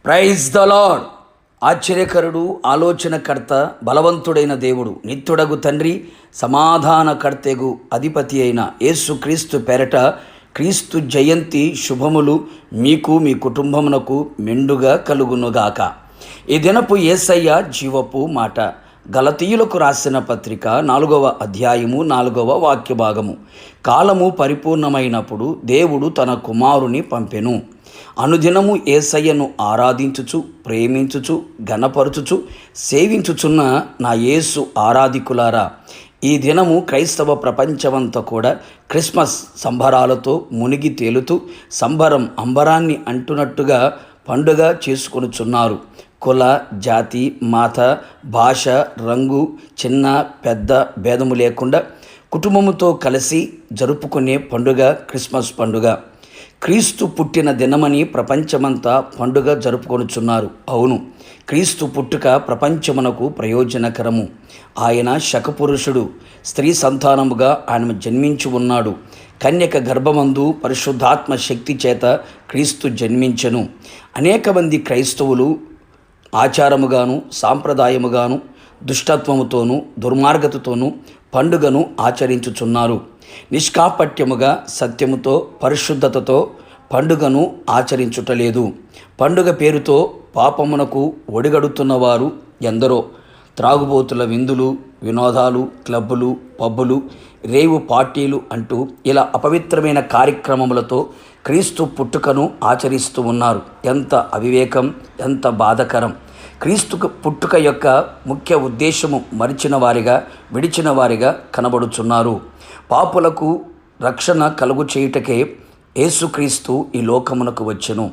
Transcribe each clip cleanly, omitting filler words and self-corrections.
Praise the lord. ఆశ్చర్యకరుడు, ఆలోచనకర్త, బలవంతుడైన దేవుడు, నిత్యుడగు తండ్రి, సమాధానకర్తెగు అధిపతి అయిన యేసుక్రీస్తు పేరట క్రీస్తు జయంతి శుభములు మీకు మీ కుటుంబమునకు మెండుగా కలుగునుగాక. ఈ దినపు యేసయ్య జీవపు మాట. గలతీయులకు రాసిన పత్రిక 4వ అధ్యాయము 4వ వాక్య భాగము. కాలము పరిపూర్ణమైనప్పుడు దేవుడు తన కుమారుని పంపెను. అనుదినము యేసయ్యను ఆరాధించుచు, ప్రేమించుచు, ఘనపరచుచు, సేవించుచున్న నా యేసు ఆరాధికులారా, ఈ దినము క్రైస్తవ ప్రపంచమంతా కూడా క్రిస్మస్ సంబరాలతో మునిగి తేలుతూ సంబరం అంబరాన్ని అంటున్నట్టుగా పండుగ చేసుకొనుచున్నారు. కుల, జాతి, మత, భాష, రంగు, చిన్న పెద్ద భేదము లేకుండా కుటుంబముతో కలిసి జరుపుకునే పండుగ క్రిస్మస్ పండుగ. క్రీస్తు పుట్టిన దినమని ప్రపంచమంతా పండుగ జరుపుకొనుచున్నారు. అవును, క్రీస్తు పుట్టుక ప్రపంచమునకు ప్రయోజనకరము. ఆయన శకపురుషుడు, స్త్రీ సంతానముగా ఆయన జన్మించి ఉన్నాడు. కన్యక గర్భమందు పరిశుద్ధాత్మ శక్తి చేత క్రీస్తు జన్మించెను. అనేక మంది క్రైస్తవులు ఆచారముగాను, సాంప్రదాయముగాను, దుష్టత్వముతోనూ, దుర్మార్గతతోనూ పండుగను ఆచరించుచున్నారు. నిష్కాపట్యముగా, సత్యముతో, పరిశుద్ధతతో పండుగను ఆచరించుటలేదు. పండుగ పేరుతో పాపమునకు ఒడిగడుతున్నవారు ఎందరో. త్రాగుబోతుల విందులు, వినోదాలు, క్లబ్బులు, పబ్బులు, రేవు పార్టీలు అంటూ ఇలా అపవిత్రమైన కార్యక్రమములతో క్రీస్తు పుట్టుకను ఆచరిస్తూ ఉన్నారు. ఎంత అవివేకం, ఎంత బాధకరం! క్రీస్తు పుట్టుక యొక్క ముఖ్య ఉద్దేశము మరిచిన వారిగా, విడిచిన వారిగా కనబడుచున్నారు. పాపులకు రక్షణ కలుగు చేయుటకే యేసుక్రీస్తు ఈ లోకమునకు వచ్చెను.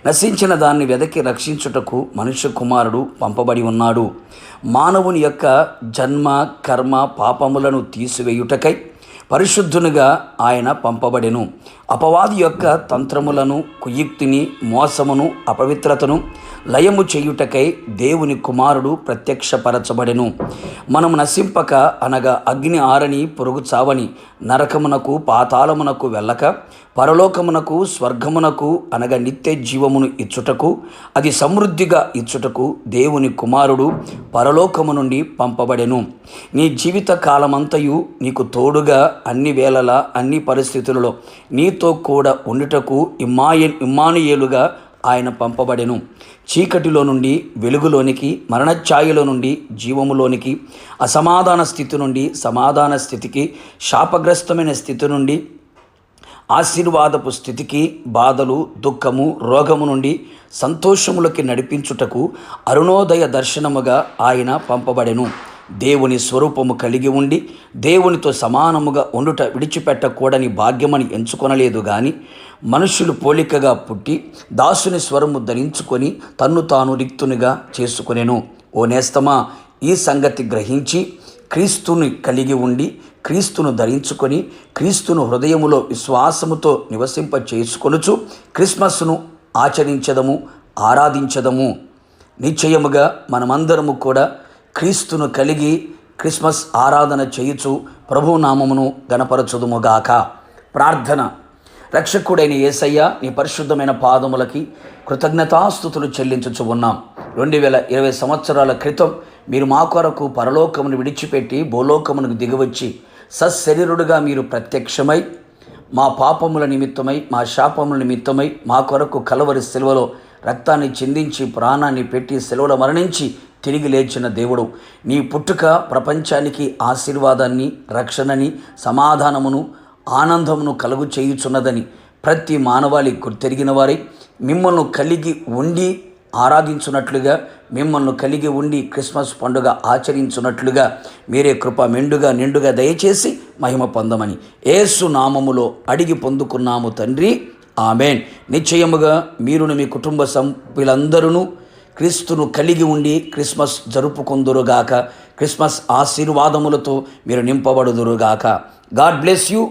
నశించిన దాన్ని వెదకి రక్షించుటకు మనుష్య కుమారుడు పంపబడి ఉన్నాడు. మానవుని యొక్క జన్మ, కర్మ, పాపములను తీసివేయుటకై పరిశుద్ధునిగా ఆయన పంపబడెను. అపవాది యొక్క తంత్రములను, కుయుక్తిని, మోసమును, అపవిత్రతను లయము చేయుటకై దేవుని కుమారుడు ప్రత్యక్షపరచబడెను. మనము నశింపక, అనగా అగ్ని ఆరని, పొరుగు చావని, నరకమునకు, పాతాళమునకు వెళ్ళక, పరలోకమునకు, స్వర్గమునకు, అనగా నిత్య జీవమును ఇచ్చుటకు, అది సమృద్ధిగా ఇచ్చుటకు దేవుని కుమారుడు పరలోకము నుండి పంపబడెను. నీ జీవిత కాలమంతయు నీకు తోడుగా, అన్ని వేళలా, అన్ని పరిస్థితులలో నీతో కూడా ఉండుటకు ఇమ్మానుయేలుగా ఆయన పంపబడెను. చీకటిలో నుండి వెలుగులోనికి, మరణఛాయలో నుండి జీవములోనికి, అసమాధాన స్థితి నుండి సమాధాన స్థితికి, శాపగ్రస్తమైన స్థితి నుండి ఆశీర్వాదపు స్థితికి, బాధలు, దుఃఖము, రోగము నుండి సంతోషములకి నడిపించుటకు అరుణోదయ దర్శనముగా ఆయన పంపబడెను. దేవుని స్వరూపము కలిగి ఉండి దేవునితో సమానముగా ఉండుట విడిచిపెట్టకూడని భాగ్యమని ఎంచుకొనలేదు గాని, మనుష్యులు పోలికగా పుట్టి దాసుని స్వరము ధరించుకొని తన్ను తాను రిక్తునిగా చేసుకొనెను. ఓ నేస్తమా, ఈ సంగతి గ్రహించి క్రీస్తుని కలిగి ఉండి క్రీస్తును ధరించుకొని క్రీస్తును హృదయములో విశ్వాసముతో నివసింప చేసుకొనుచు క్రిస్మస్ను ఆచరించదము, ఆరాధించదము. నిశ్చయముగా మనమందరము కూడా క్రీస్తును కలిగి క్రిస్మస్ ఆరాధన చేయుచు ప్రభునామమును గణపరచుదుముగాక. ప్రార్థన. రక్షకుడైన యేసయ్య, నీ పరిశుద్ధమైన పాదములకి కృతజ్ఞతాస్తుతులు చెల్లించుచు ఉన్నాం. 2020 సంవత్సరాల క్రితం మీరు మా కొరకు పరలోకమును విడిచిపెట్టి భూలోకమునకు దిగివచ్చి సశరీరుడుగా మీరు ప్రత్యక్షమై మా పాపముల నిమిత్తమై, మా శాపముల నిమిత్తమై మా కొరకు కలవరి సిలువలో రక్తాన్ని చిందించి ప్రాణాన్ని పెట్టి సిలువలో మరణించి తిరిగి లేచిన దేవుడు. నీ పుట్టుక ప్రపంచానికి ఆశీర్వాదాన్ని, రక్షణని, సమాధానమును, ఆనందమును కలుగు చేయుచున్నదని ప్రతి మానవాళి గుర్తెరిగిన వారై మిమ్మల్ని కలిగి ఉండి ఆరాధించున్నట్లుగా, మిమ్మల్ని కలిగి ఉండి క్రిస్మస్ పండుగ ఆచరించున్నట్లుగా మీరే కృప మెండుగా నిండుగా దయచేసి మహిమ పొందమని యేసు నామములో అడిగి పొందుకున్నాము తండ్రి, ఆమేన్. నిశ్చయముగా మీరును మీ కుటుంబ సభ్యులందరూ క్రీస్తును కలిగి ఉండి క్రిస్మస్ జరుపుకుందురుగాక. క్రిస్మస్ ఆశీర్వాదములతో మీరు నింపబడుదురుగాక. God bless you.